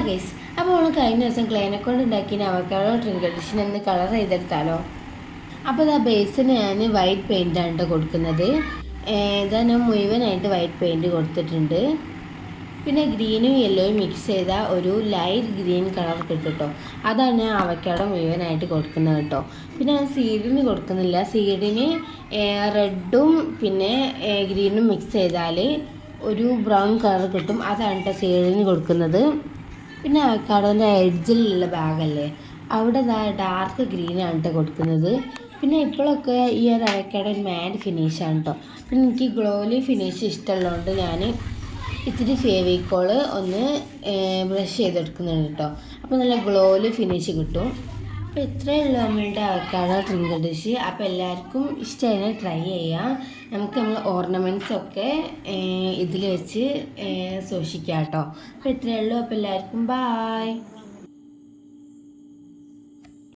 Guys, അപ്പോൾ നമ്മൾ കഴിഞ്ഞ ദിവസം ക്ലേനെ കൊണ്ട് ഉണ്ടാക്കിയ അവക്കാഡോ ട്രിങ്കർ ഡിഷിന് ഒന്ന് കളർ ചെയ്തെടുത്താലോ. അപ്പോൾ ഇതാ ബേസിന് ഞാൻ വൈറ്റ് പെയിൻ്റാണ് കേട്ടോ കൊടുക്കുന്നത്. ഇതാ ഞാൻ മുഴുവനായിട്ട് വൈറ്റ് പെയിൻറ്റ് കൊടുത്തിട്ടുണ്ട്. പിന്നെ ഗ്രീനും യെല്ലോയും മിക്സ് ചെയ്ത ഒരു ലൈറ്റ് ഗ്രീൻ കളർ കിട്ടും കേട്ടോ. അതാണ് ഞാൻ അവക്കാഡോ മുഴുവനായിട്ട് കൊടുക്കുന്നത് കേട്ടോ. പിന്നെ ഞാൻ സീഡിന് കൊടുക്കുന്നില്ല. സീഡിന് റെഡും പിന്നെ ഗ്രീനും മിക്സ് ചെയ്താൽ ഒരു ബ്രൗൺ കളർ കിട്ടും. അതാണ് കേട്ടോ സീഡിന് കൊടുക്കുന്നത്. പിന്നെ അവക്കാഡോൻ്റെ എഡ്ജിലുള്ള ഭാഗമല്ലേ, അവിടെ ഡാർക്ക് ഗ്രീനാണ് കേട്ടോ കൊടുക്കുന്നത്. പിന്നെ ഇപ്പോഴൊക്കെ ഈ ഒരു അവക്കാഡോ ഒരു മാറ്റ് ഫിനിഷാണ് കേട്ടോ. പിന്നെ എനിക്ക് ഗ്ലോലി ഫിനിഷ് ഇഷ്ടമുള്ളതുകൊണ്ട് ഞാൻ ഇത്തിരി ഫേവിക്കോള് ഒന്ന് ബ്രഷ് ചെയ്തെടുക്കുന്നുണ്ട് കേട്ടോ. അപ്പോൾ നല്ല ഗ്ലോലി ഫിനിഷ് കിട്ടും. അപ്പോൾ ഇത്രയേ ഉള്ളൂ നമ്മളുടെ അവക്കാഡോ ട്രിങ്കർ ഡിഷ്. അപ്പോൾ എല്ലാവർക്കും ഇഷ്ടമായി ട്രൈ ചെയ്യാം. നമുക്ക് നമ്മൾ ഓർണമെൻറ്റ്സൊക്കെ ഇതിൽ വെച്ച് സൂക്ഷിക്കാം കേട്ടോ. അപ്പോൾ ഇത്രയേ ഉള്ളൂ. അപ്പോൾ എല്ലാവർക്കും ബായ്.